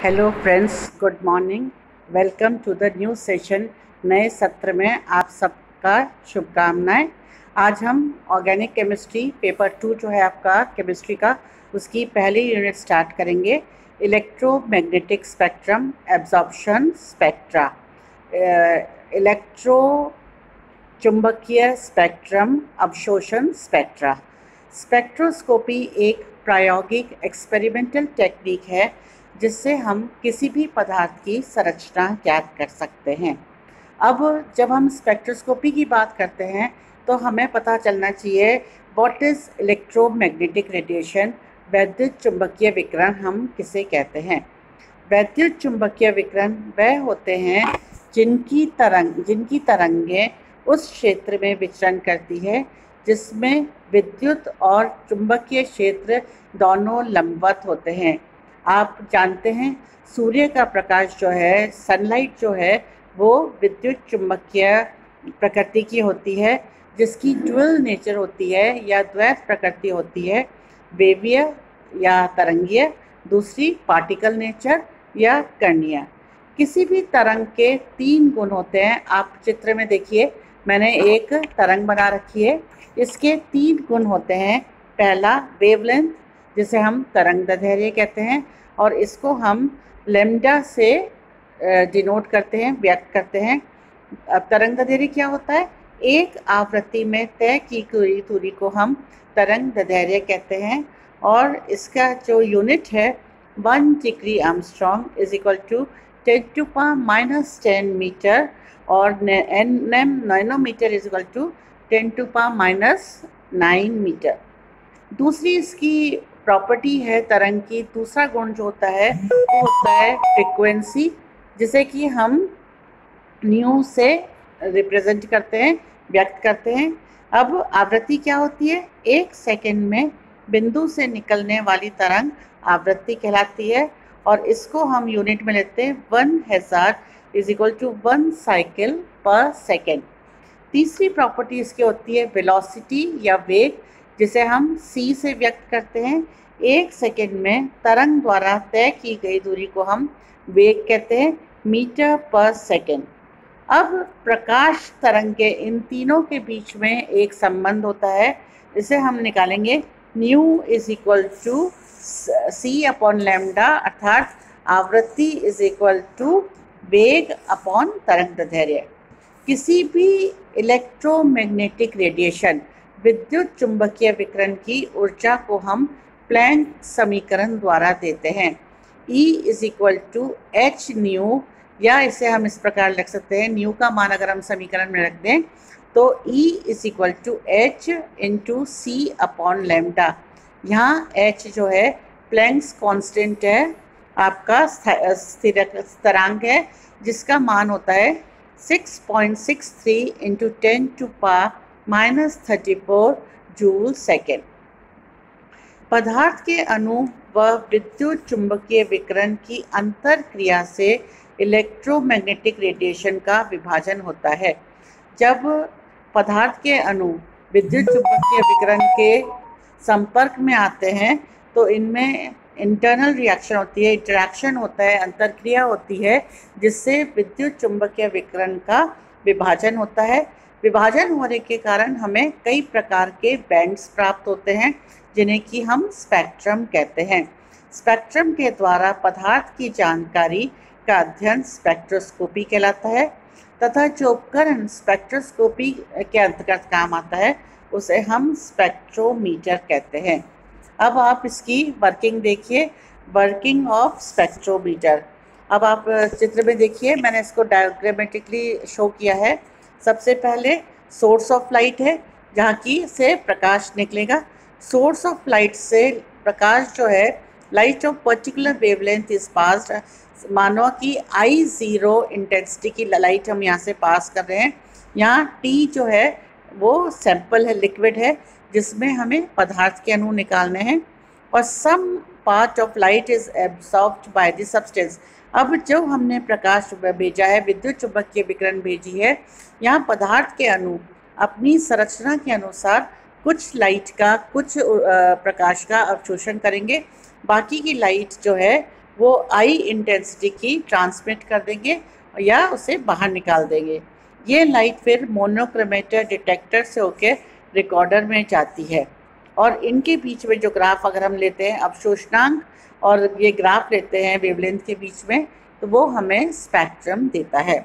Hello friends, good morning. Welcome to the new session. नए सत्र में आप सबका शुभकामनाएं। आज हम ऑर्गेनिक केमिस्ट्री पेपर 2 जो है आपका केमिस्ट्री का, उसकी पहली यूनिट स्टार्ट करेंगे। Electromagnetic spectrum absorption spectra, electro चुंबकीय स्पेक्ट्रम अवशोषण स्पेक्ट्रा। स्पेक्ट्रोस्कोपी एक प्रायोगिक एक्सपेरिमेंटल टेक्निक है जिससे हम किसी भी पदार्थ की संरचना ज्ञात कर सकते हैं। अब जब हम स्पेक्ट्रोस्कोपी की बात करते हैं तो हमें पता चलना चाहिए व्हाट इज़ इलेक्ट्रोमैग्नेटिक रेडिएशन। वैद्युत चुंबकीय विकिरण हम किसे कहते हैं? वैद्युत चुंबकीय विकिरण वह होते हैं जिनकी तरंगें उस क्षेत्र में विचरण करती है जिसमें विद्युत और चुंबकीय क्षेत्र दोनों लंबवत होते हैं। आप जानते हैं सूर्य का प्रकाश जो है, सनलाइट जो है, वो विद्युत चुंबकीय प्रकृति की होती है, जिसकी ड्यूअल नेचर होती है या द्वैत प्रकृति होती है, वेवीय या तरंगीय, दूसरी पार्टिकल नेचर या कणीय। किसी भी तरंग के 3 गुण होते हैं। आप चित्र में देखिए, मैंने एक तरंग बना रखी है। इसके 3 गुण होते हैं। पहला वेवलेंथ, जिसे हम तरंगदैर्घ्य कहते हैं, और इसको हम लैम्डा से डिनोट करते हैं, व्यक्त करते हैं। अब तरंगदैर्घ्य क्या होता है? एक आवृत्ति में तय की गई दूरी को हम तरंगदैर्घ्य कहते हैं, और इसका जो यूनिट है 1 degree angstrom is equal to 10⁻⁻10 metre, और nanometre is equal to 10⁻⁹ metre. दूसरी इसकी प्रॉपर्टी है तरंग की, दूसरा गुण जो होता है वो होता है फ्रिक्वेंसी, जिसे कि हम न्यू से रिप्रेजेंट करते हैं, व्यक्त करते हैं। अब आवृत्ति क्या होती है? 1 सेकेंड में बिंदु से निकलने वाली तरंग आवृत्ति कहलाती है, और इसको हम यूनिट में लेते हैं 1000 इज इक्वल टू 1 साइकिल पर सेकेंड। तीसरी प्रॉपर्टी इसकी होती है वेलोसिटी या वेग, जिसे हम c से व्यक्त करते हैं। 1 सेकेंड में तरंग द्वारा तय की गई दूरी को हम वेग कहते हैं, मीटर पर सेकेंड। अब प्रकाश तरंग के इन तीनों के बीच में एक संबंध होता है, इसे हम निकालेंगे। Nu is equal to c upon lambda, अर्थात आवृत्ति इज इक्वल टू वेग अपॉन तरंगदैर्घ्य। किसी भी इलेक्ट्रोमैग्नेटिक रेडिएशन, विद्युत चुंबकीय विकिरण की ऊर्जा को हम प्लैंक समीकरण द्वारा देते हैं। E is equal to h nu, या इसे हम इस प्रकार लिख सकते हैं, न्यू का मान अगर हम समीकरण में रख दें तो E is equal to h into c upon lambda. यहाँ h जो है प्लैंक्स कांस्टेंट है, आपका स्थिरांक है, जिसका मान होता है 6.63 इंटू 10⁻⁻34 जूल सेकेंड। पदार्थ के अणु व विद्युत चुंबकीय विकिरण की अंतर क्रिया से इलेक्ट्रोमैग्नेटिक रेडिएशन का विभाजन होता है। जब पदार्थ के अणु विद्युत चुंबकीय विकिरण के संपर्क में आते हैं तो इनमें इंटरनल रिएक्शन होती है, इंटरैक्शन होता है, अंतरक्रिया होती है, जिससे विद्युत चुंबकीय विकिरण का विभाजन होता है। विभाजन होने के कारण हमें कई प्रकार के बैंड्स प्राप्त होते हैं, जिन्हें कि हम स्पेक्ट्रम कहते हैं। स्पेक्ट्रम के द्वारा पदार्थ की जानकारी का अध्ययन स्पेक्ट्रोस्कोपी कहलाता है, तथा जो उपकरण स्पेक्ट्रोस्कोपी के अंतर्गत काम आता है उसे हम स्पेक्ट्रोमीटर कहते हैं। अब आप इसकी वर्किंग देखिए, वर्किंग ऑफ स्पेक्ट्रोमीटर। अब आप चित्र में देखिए, मैंने इसको डायग्रामेटिकली शो किया है। सबसे पहले सोर्स ऑफ लाइट है, जहाँ की से प्रकाश निकलेगा। सोर्स ऑफ लाइट से प्रकाश जो है, light of particular wavelength is passed, मानो कि I0 इंटेंसिटी की लाइट हम यहाँ से पास कर रहे हैं। यहाँ T जो है वो सैंपल है, लिक्विड है, जिसमें हमें पदार्थ के अणु निकालने हैं, और some part of light is absorbed by the substance. अब जो हमने प्रकाश भेजा है, विद्युत चुंबकीय विकिरण भेजी है, यहाँ पदार्थ के अणु अपनी संरचना के अनुसार कुछ लाइट का, कुछ प्रकाश का अवशोषण करेंगे। बाकी की लाइट जो है वो आई इंटेंसिटी की ट्रांसमिट कर देंगे या उसे बाहर निकाल देंगे। ये लाइट फिर मोनोक्रोमेटर डिटेक्टर से होकर रिकॉर्डर में जाती है और इनके बीच में जो ग्राफ अगर हम लेते हैं अवशोषणांक और ये ग्राफ लेते हैं वेवलेंथ के बीच में, तो वो हमें स्पेक्ट्रम देता है।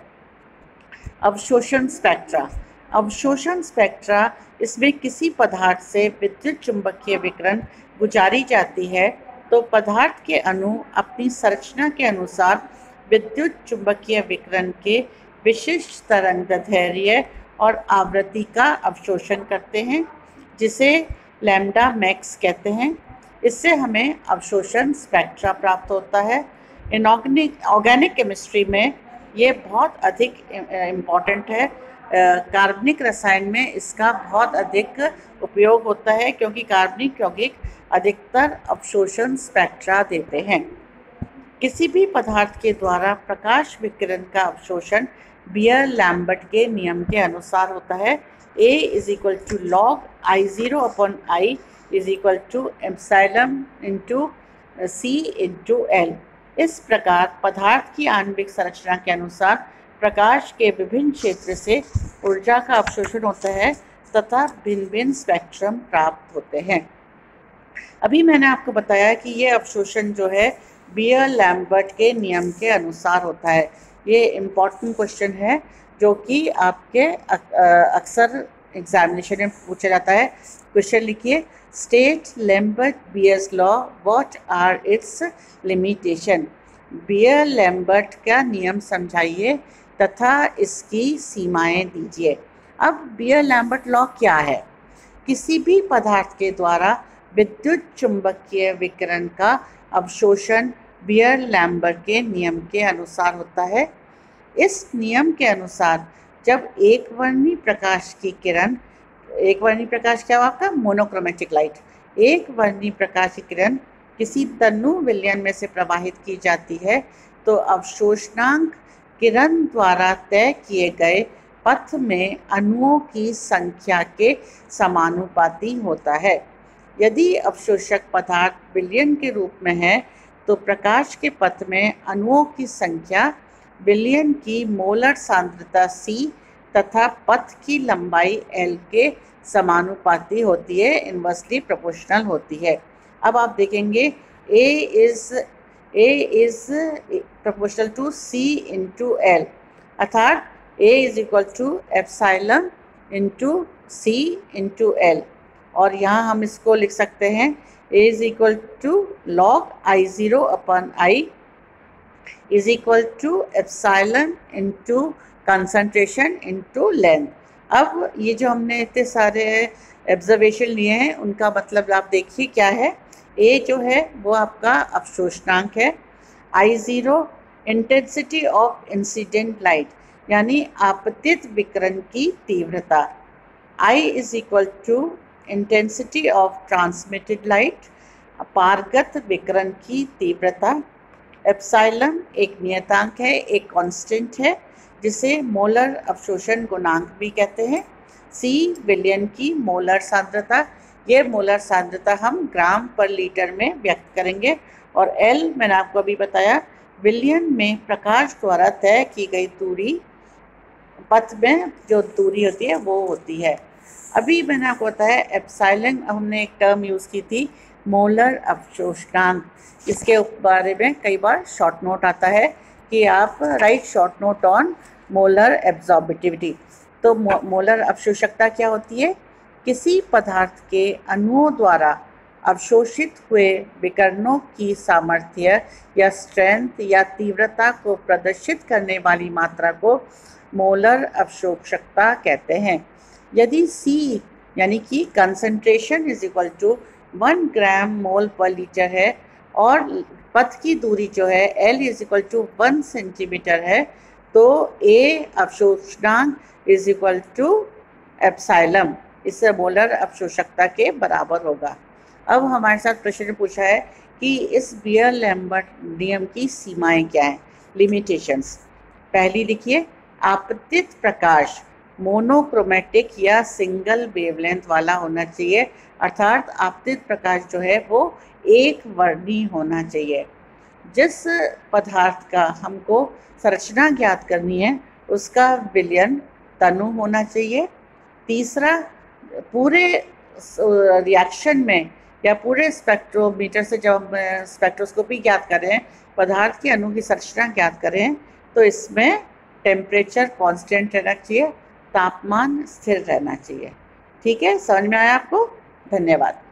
अवशोषण स्पेक्ट्रा। अवशोषण स्पेक्ट्रा, इसमें किसी पदार्थ से विद्युत चुंबकीय विकिरण गुजारी जाती है तो पदार्थ के अणु अपनी संरचना के अनुसार विद्युत चुंबकीय विकिरण के विशिष्ट तरंगदैर्घ्य और आवृत्ति का अवशोषण करते हैं, जिसे लैम्डा मैक्स कहते हैं। इससे हमें अवशोषण स्पेक्ट्रा प्राप्त होता है। ऑर्गेनिक केमिस्ट्री में ये बहुत अधिक इम्पॉर्टेंट है। कार्बनिक रसायन में इसका बहुत अधिक उपयोग होता है क्योंकि कार्बनिक यौगिक अधिकतर अवशोषण स्पेक्ट्रा देते हैं। किसी भी पदार्थ के द्वारा प्रकाश विकिरण का अवशोषण बियर लैम्बर्ट के नियम के अनुसार होता है। A = log I0/I = epsilon × C/L। इस प्रकार पदार्थ की आणविक संरचना के अनुसार प्रकाश के विभिन्न क्षेत्र से ऊर्जा का अवशोषण होता है तथा भिन्न भिन्न स्पेक्ट्रम प्राप्त होते हैं। अभी मैंने आपको बताया कि ये अवशोषण जो है बियर लैम्बर्ट के नियम के अनुसार होता है। ये इम्पॉर्टेंट क्वेश्चन है जो कि आपके अक्सर एग्जामिनेशन में पूछा जाता है। क्वेश्चन लिखिए, state Lambert Beer's law, what are its limitation. Beer Lambert का नियम समझाइए तथा इसकी सीमाएं दीजिए। अब बियर लैम्बर्ट लॉ क्या है? किसी भी पदार्थ के द्वारा विद्युत चुंबकीय विकिरण का अवशोषण बियर लैम्बर्ट के नियम के अनुसार होता है। इस नियम के अनुसार जब एक वर्णी प्रकाश की किरण, एक वर्णी प्रकाश क्या हुआ आपका? Monochromatic light. एक वर्णी प्रकाश की किरण किसी तनु विलयन में से प्रवाहित की जाती है तो अवशोषणांक किरण द्वारा तय किए गए पथ में अणुओं की संख्या के समानुपाती होता है। यदि अवशोषक पदार्थ विलयन के रूप में है तो प्रकाश के पथ में अणुओं की संख्या विलयन की मोलर सांद्रता C तथा पथ की लंबाई L के समानुपाती होती है, इन्वर्सली प्रोपोर्शनल होती है। अब आप देखेंगे A is proportional to C into L, अर्थात A = epsilon × C into L। और यहाँ हम इसको लिख सकते हैं A = log I0/I = epsilon × concentration × length. अब ये जो हमने इतने सारे ऑब्जर्वेशन लिए हैं उनका मतलब आप देखिए क्या है। A जो है वो आपका अवशोषणांक है, I0 intensity of incident light यानी आपतित विकिरण की तीव्रता, I = intensity of transmitted light पारगत विकिरण की तीव्रता, एप्सिलॉन एक नियतांक है, एक कांस्टेंट है जिसे मोलर अवशोषण गुणांक भी कहते हैं, C विलयन की मोलर सांद्रता, ये मोलर सांद्रता हम ग्राम पर लीटर में व्यक्त करेंगे, और L मैंने आपको अभी बताया विलयन में प्रकाश द्वारा तय की गई दूरी, पथ में जो दूरी होती है वो होती है। अभी मैंने आपको बताया एप्सिलॉन, हमने एक टर्म यूज़ की थी मोलर अवशोषणांक। इसके बारे में कई बार शॉर्ट नोट आता है कि आप right short note on molar एब्जॉर्बिटिविटी। तो मोलर अवशोषकता क्या होती है? किसी पदार्थ के अणुओं द्वारा अवशोषित हुए विकिरणों की सामर्थ्य या स्ट्रेंथ या तीव्रता को प्रदर्शित करने वाली मात्रा को मोलर अवशोषकता कहते हैं। यदि C यानी कि कंसंट्रेशन = 1 ग्राम मोल पर लीटर है और पथ की दूरी जो है L = 1 सेंटीमीटर है तो A अवशोषणांक = एप्सिलॉन, इससे मोलर अवशोषकता के बराबर होगा। अब हमारे साथ प्रश्न पूछा है कि इस बियर लैम्बर्ट नियम की सीमाएं क्या हैं, लिमिटेशंस। पहली लिखिए, आपतित प्रकाश मोनोक्रोमेटिक या सिंगल वेवलेंथ वाला होना चाहिए, अर्थात आपतित प्रकाश जो है वो एक वर्णी होना चाहिए। जिस पदार्थ का हमको संरचना ज्ञात करनी है उसका विलयन तनु होना चाहिए। तीसरा, पूरे रिएक्शन में या पूरे स्पेक्ट्रोमीटर से जब हम स्पेक्ट्रोस्कोपी ज्ञात कर रहे हैं, पदार्थ के अणु की संरचना ज्ञात कर रहे हैं, तो इसमें टेम्परेचर कांस्टेंट रहना चाहिए, तापमान स्थिर रहना चाहिए। ठीक है, समझ में आया आपको? धन्यवाद।